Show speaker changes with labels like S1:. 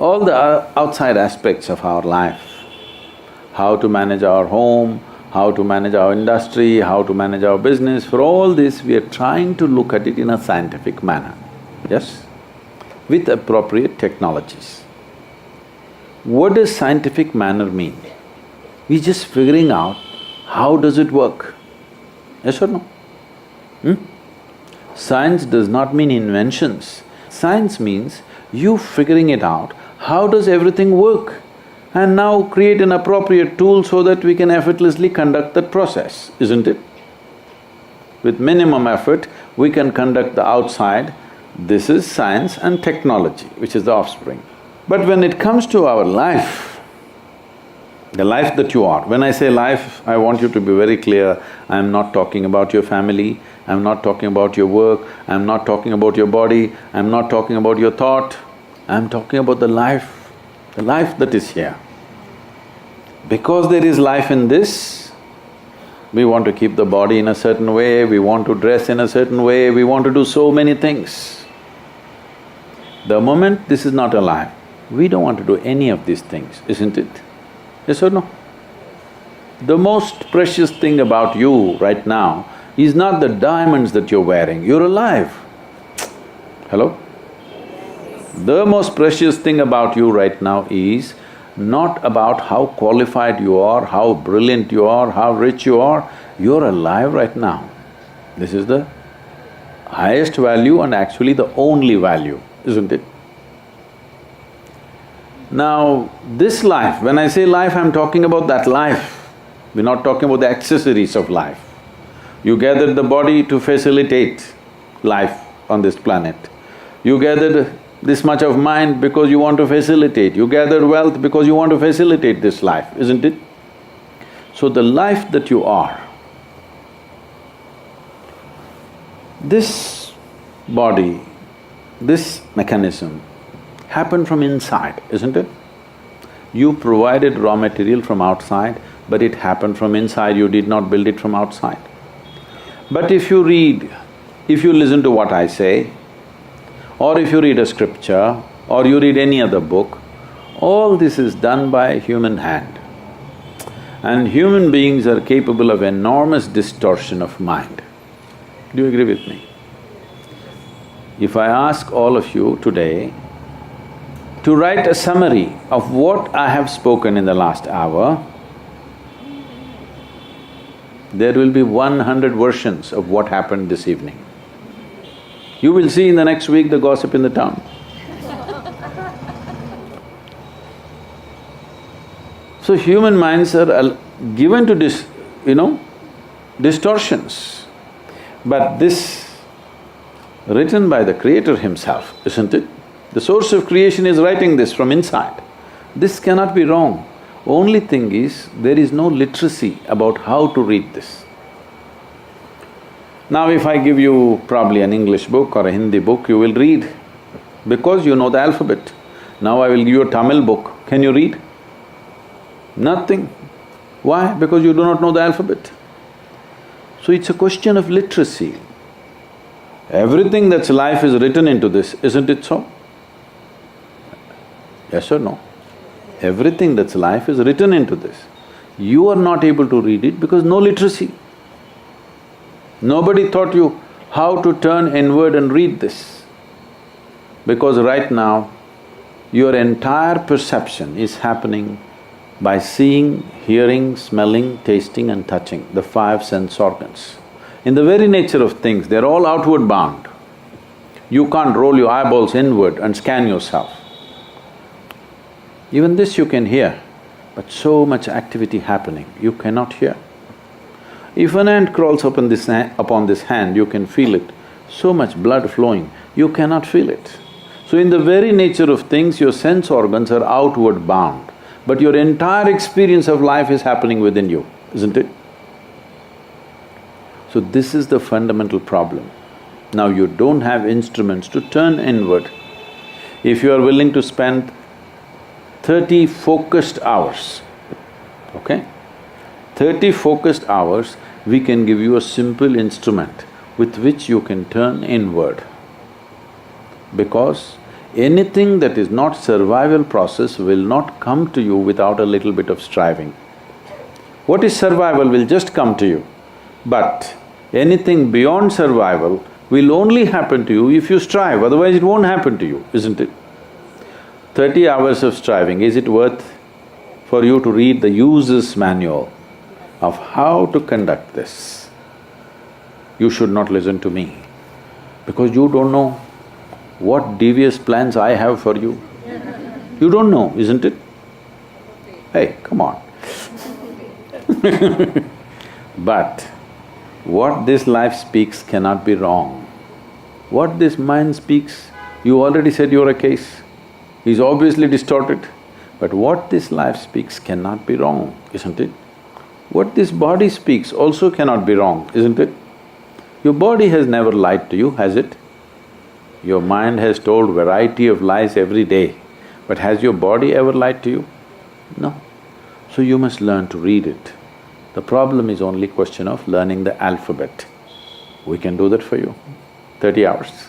S1: all the outside aspects of our life, how to manage our home, how to manage our industry, how to manage our business, for all this we are trying to look at it in a scientific manner, yes? With appropriate technologies. What does scientific manner mean? We're just figuring out how does it work, yes or no? Science does not mean inventions. Science means you figuring it out, how does everything work? And now create an appropriate tool so that we can effortlessly conduct that process, isn't it? With minimum effort, we can conduct the outside. This is science and technology, which is the offspring. But when it comes to our life, the life that you are, when I say life, I want you to be very clear, I'm not talking about your family, I'm not talking about your work, I'm not talking about your body, I'm not talking about your thought, I'm talking about the life that is here. Because there is life in this, we want to keep the body in a certain way, we want to dress in a certain way, we want to do so many things. The moment this is not alive, we don't want to do any of these things, isn't it? Yes or no? The most precious thing about you right now is not the diamonds that you're wearing, you're alive. Hello? The most precious thing about you right now is not about how qualified you are, how brilliant you are, how rich you are, you're alive right now. This is the highest value and actually the only value, isn't it? Now, this life, when I say life, I'm talking about that life. We're not talking about the accessories of life. You gathered the body to facilitate life on this planet. You gathered this much of mind because you want to facilitate, you gather wealth because you want to facilitate this life, isn't it? So the life that you are, this body, this mechanism happened from inside, isn't it? You provided raw material from outside, but it happened from inside, you did not build it from outside. But if you read, if you listen to what I say, or if you read a scripture, or you read any other book, all this is done by human hand. And human beings are capable of enormous distortion of mind. Do you agree with me? If I ask all of you today to write a summary of what I have spoken in the last hour, there will be 100 versions of what happened this evening. You will see in the next week the gossip in the town. So human minds are given to distortions. But this written by the Creator himself, isn't it? The source of creation is writing this from inside. This cannot be wrong. Only thing is, there is no literacy about how to read this. Now if I give you probably an English book or a Hindi book, you will read because you know the alphabet. Now I will give you a Tamil book, can you read? Nothing. Why? Because you do not know the alphabet. So it's a question of literacy. Everything that's life is written into this, isn't it so? Yes or no? Everything that's life is written into this. You are not able to read it because no literacy. Nobody taught you how to turn inward and read this. Because right now, your entire perception is happening by seeing, hearing, smelling, tasting and touching, the five sense organs. In the very nature of things, they're all outward bound. You can't roll your eyeballs inward and scan yourself. Even this you can hear, but so much activity happening, you cannot hear. If an ant crawls upon this hand, you can feel it. So much blood flowing, you cannot feel it. So in the very nature of things, your sense organs are outward bound, but your entire experience of life is happening within you, isn't it? So this is the fundamental problem. Now you don't have instruments to turn inward. If you are willing to spend 30 focused hours, okay? 30 focused hours, we can give you a simple instrument with which you can turn inward. Because Anything that is not survival process will not come to you without a little bit of striving. What is survival will just come to you, but anything beyond survival will only happen to you if you strive, otherwise it won't happen to you, isn't it? 30 hours of striving, is it worth for you to read the user's manual of how to conduct this? You should not listen to me, because you don't know what devious plans I have for you. You don't know, isn't it? Hey, come on. But what this life speaks cannot be wrong. What this mind speaks, you already said you're a case, is obviously distorted. But what this life speaks cannot be wrong, isn't it? What this body speaks also cannot be wrong, isn't it? Your body has never lied to you, has it? Your mind has told variety of lies every day, but has your body ever lied to you? No. So you must learn to read it. The problem is only question of learning the alphabet. We can do that for you, 30 hours.